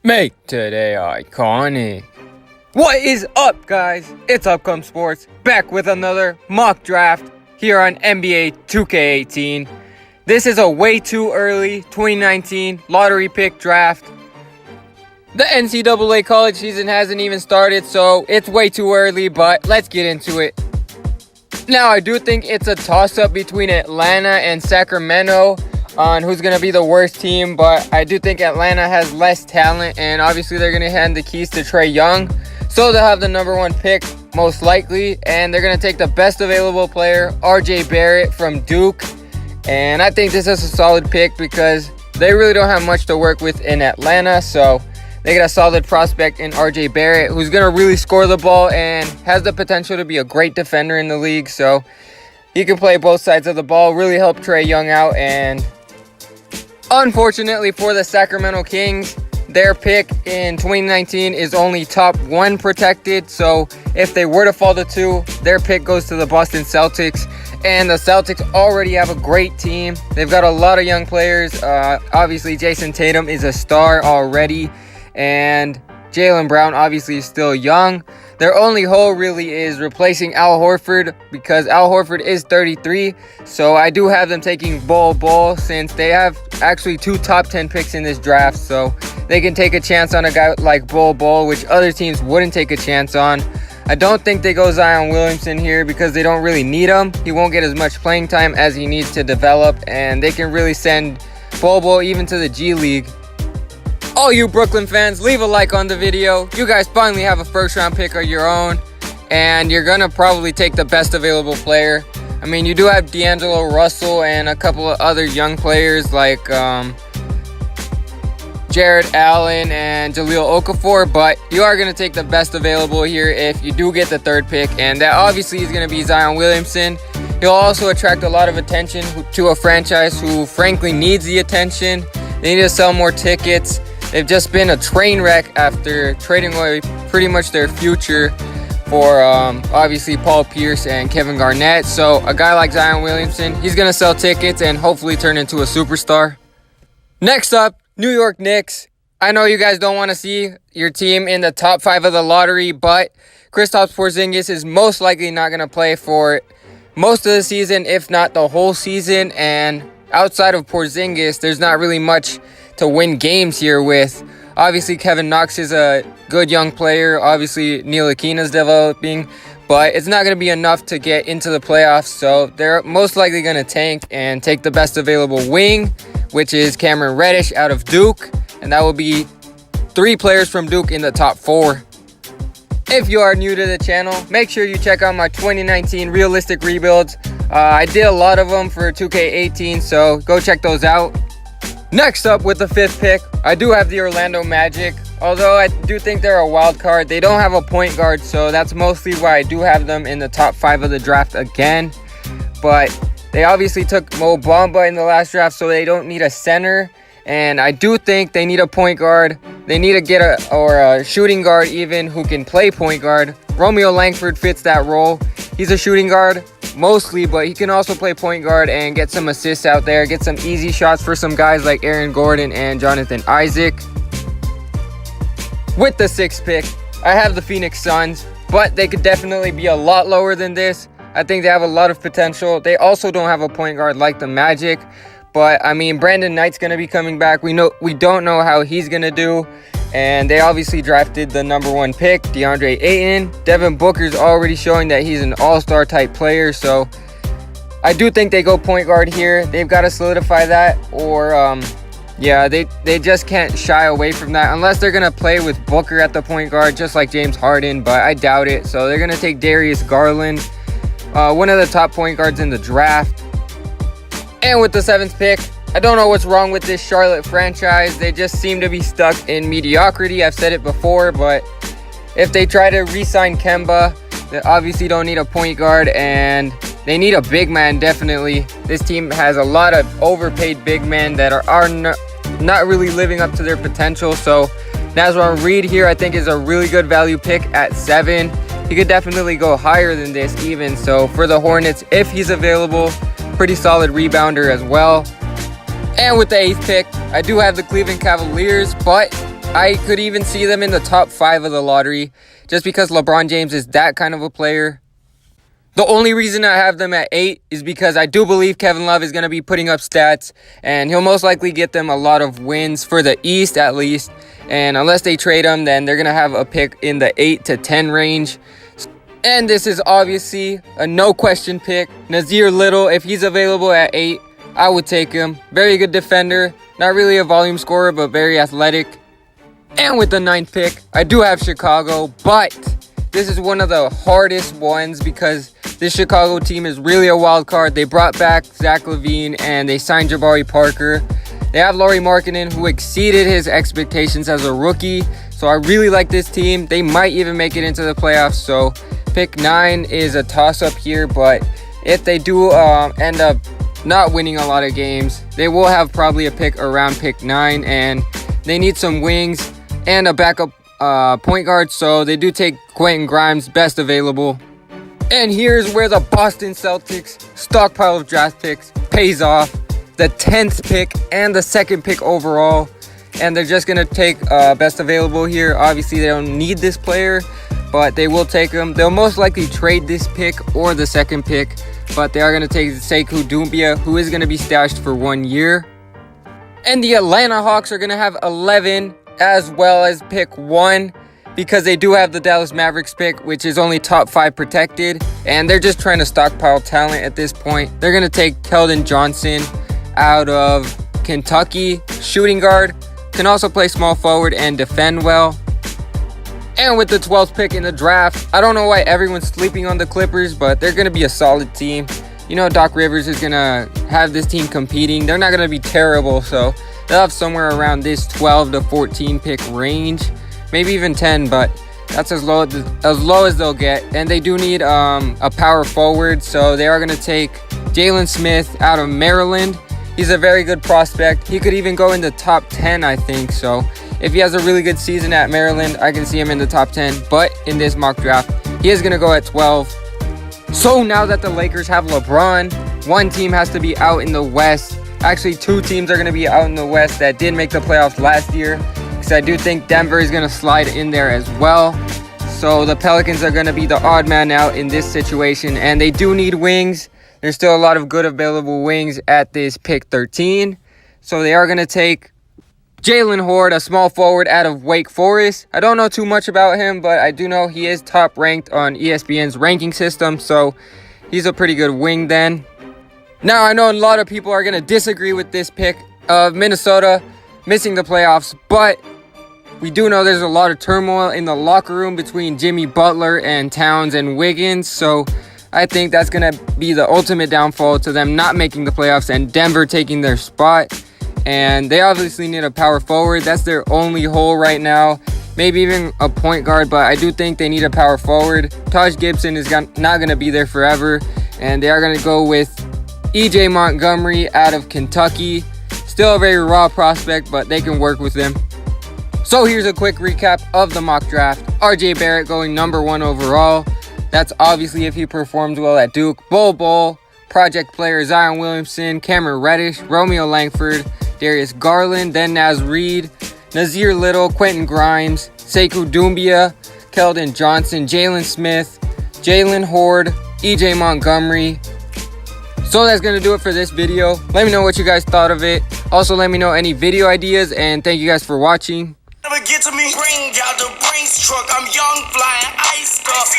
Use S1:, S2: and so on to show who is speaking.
S1: Make today iconic. What is up, guys? It's Upcome Sports, back with another mock draft here on NBA 2K18. This is a way too early 2019 lottery pick draft. The NCAA college season hasn't even started, so it's way too early, but let's get into it. Now, I do think it's a toss-up between Atlanta and Sacramento on who's going to be the worst team, but I do think Atlanta has less talent, and obviously they're going to hand the keys to Trae Young, so they'll have the number one pick most likely, and they're going to take the best available player, RJ Barrett from Duke. And I think this is a solid pick because they really don't have much to work with in Atlanta, so they get a solid prospect in RJ Barrett, who's going to really score the ball and has the potential to be a great defender in the league. So he can play both sides of the ball, really help Trae Young out. And unfortunately for the Sacramento Kings, their pick in 2019 is only top 1 protected. So if they were to fall to 2, their pick goes to the Boston Celtics. And the Celtics already have a great team. They've got a lot of young players. Obviously, Jason Tatum is a star already. And Jaylen Brown obviously is still young. Their only hole really is replacing Al Horford because Al Horford is 33. So I do have them taking Bol since they have actually 2 top 10 picks in this draft. So they can take a chance on a guy like Bol, which other teams wouldn't take a chance on. I don't think they go Zion Williamson here because they don't really need him. He won't get as much playing time as he needs to develop. And they can really send Bol even to the G League. All you Brooklyn fans, leave a like on the video. You guys finally have a first round pick of your own, and you're gonna probably take the best available player. I mean, you do have D'Angelo Russell and a couple of other young players like Jared Allen and Jahlil Okafor, but you are gonna take the best available here if you do get the 3rd pick, and that obviously is gonna be Zion Williamson. He'll also attract a lot of attention to a franchise who frankly needs the attention. They need to sell more tickets. They've just been a train wreck after trading away pretty much their future for obviously Paul Pierce and Kevin Garnett. So a guy like Zion Williamson, he's going to sell tickets and hopefully turn into a superstar. Next up, New York Knicks. I know you guys don't want to see your team in the top 5 of the lottery, but Kristaps Porzingis is most likely not going to play for most of the season, if not the whole season. And outside of Porzingis, there's not really much to win games here with. Obviously, Kevin Knox is a good young player. Obviously, Ntilikina's developing, but it's not going to be enough to get into the playoffs. So they're most likely going to tank and take the best available wing, which is Cameron Reddish out of Duke. And that will be 3 players from Duke in the top 4. If you are new to the channel, make sure you check out my 2019 realistic rebuilds. I did a lot of them for 2K18, so go check those out. Next up with the 5th pick, I do have the Orlando Magic. Although I do think they're a wild card, they don't have a point guard, so that's mostly why I do have them in the top 5 of the draft again. But they obviously took Mo Bamba in the last draft, so they don't need a center. And I do think they need a point guard. They need to get a shooting guard even who can play point guard. Romeo Langford fits that role. He's a shooting guard mostly, but he can also play point guard and get some assists out there, get some easy shots for some guys like Aaron Gordon and Jonathan Isaac. With the 6th pick, I have the Phoenix Suns, but they could definitely be a lot lower than this. I think they have a lot of potential. They also don't have a point guard like the Magic, but I mean, Brandon Knight's going to be coming back. We don't know how he's going to do. And they obviously drafted the number 1 pick, DeAndre Ayton. Devin Booker's already showing that he's an all-star type player. So I do think they go point guard here. They've got to solidify that. Or, they just can't shy away from that. Unless they're going to play with Booker at the point guard, just like James Harden. But I doubt it. So they're going to take Darius Garland, one of the top point guards in the draft. And with the 7th pick, I don't know what's wrong with this Charlotte franchise. They just seem to be stuck in mediocrity. I've said it before, but if they try to re-sign Kemba, they obviously don't need a point guard, and they need a big man, definitely. This team has a lot of overpaid big men that are not really living up to their potential. So Nazwan Reed here, I think, is a really good value pick at 7. He could definitely go higher than this even. So for the Hornets, if he's available, pretty solid rebounder as well. And with the 8th pick, I do have the Cleveland Cavaliers, but I could even see them in the top 5 of the lottery just because LeBron James is that kind of a player. The only reason I have them at 8 is because I do believe Kevin Love is going to be putting up stats, and he'll most likely get them a lot of wins for the East at least. And unless they trade him, then they're going to have a pick in the 8 to 10 range. And this is obviously a no-question pick. Nasir Little, if he's available at 8, I would take him. Very good defender. Not really a volume scorer, but very athletic. And with the 9th pick, I do have Chicago, but this is one of the hardest ones because this Chicago team is really a wild card. They brought back Zach LaVine and they signed Jabari Parker. They have Lauri Markkanen, who exceeded his expectations as a rookie. So I really like this team. They might even make it into the playoffs. So pick 9 is a toss-up here, but if they do end up not winning a lot of games, they will have probably a pick around pick 9, and they need some wings and a backup point guard, so they do take Quentin Grimes, best available. And here's where the Boston Celtics stockpile of draft picks pays off. The 10th pick and the 2nd pick overall, and they're just going to take best available here. Obviously, they don't need this player, but they will take him. They'll most likely trade this pick or the 2nd pick, but they are going to take Sekou Doumbia, who is going to be stashed for 1 year. And the Atlanta Hawks are going to have 11 as well as pick 1 because they do have the Dallas Mavericks pick, which is only top 5 protected, and they're just trying to stockpile talent at this point. They're going to take Keldon Johnson out of Kentucky, shooting guard, can also play small forward and defend well. And with the 12th pick in the draft, I don't know why everyone's sleeping on the Clippers, but they're going to be a solid team. You know, Doc Rivers is going to have this team competing. They're not going to be terrible, so they'll have somewhere around this 12 to 14 pick range. Maybe even 10, but that's as low as they'll get. And they do need a power forward, so they are going to take Jalen Smith out of Maryland. He's a very good prospect. He could even go in the top 10, I think. So if he has a really good season at Maryland, I can see him in the top 10. But in this mock draft, he is going to go at 12. So now that the Lakers have LeBron, one team has to be out in the West. Actually, 2 teams are going to be out in the West that did make the playoffs last year, because I do think Denver is going to slide in there as well. So the Pelicans are going to be the odd man out in this situation, and they do need wings. There's still a lot of good available wings at this pick 13. So they are going to take Jalen Horde, a small forward out of Wake Forest. I don't know too much about him, but I do know he is top ranked on ESPN's ranking system. So he's a pretty good wing then. Now, I know a lot of people are going to disagree with this pick of Minnesota missing the playoffs, but we do know there's a lot of turmoil in the locker room between Jimmy Butler and Towns and Wiggins, so I think that's going to be the ultimate downfall to them not making the playoffs and Denver taking their spot. And they obviously need a power forward. That's their only hole right now. Maybe even a point guard, but I do think they need a power forward. Taj Gibson is not going to be there forever, and they are going to go with EJ Montgomery out of Kentucky. Still a very raw prospect, but they can work with him. So here's a quick recap of the mock draft. RJ Barrett going number 1 overall. That's obviously if he performs well at Duke. Bol, project player Zion Williamson, Cameron Reddish, Romeo Langford, Darius Garland, then Naz Reid, Nasir Little, Quentin Grimes, Sekou Doumbia, Keldon Johnson, Jalen Smith, Jalen Horde, EJ Montgomery. So that's going to do it for this video. Let me know what you guys thought of it. Also, let me know any video ideas, and thank you guys for watching.
S2: Never get to me. Bring out the Brinks truck. I'm young, flying ice stuff.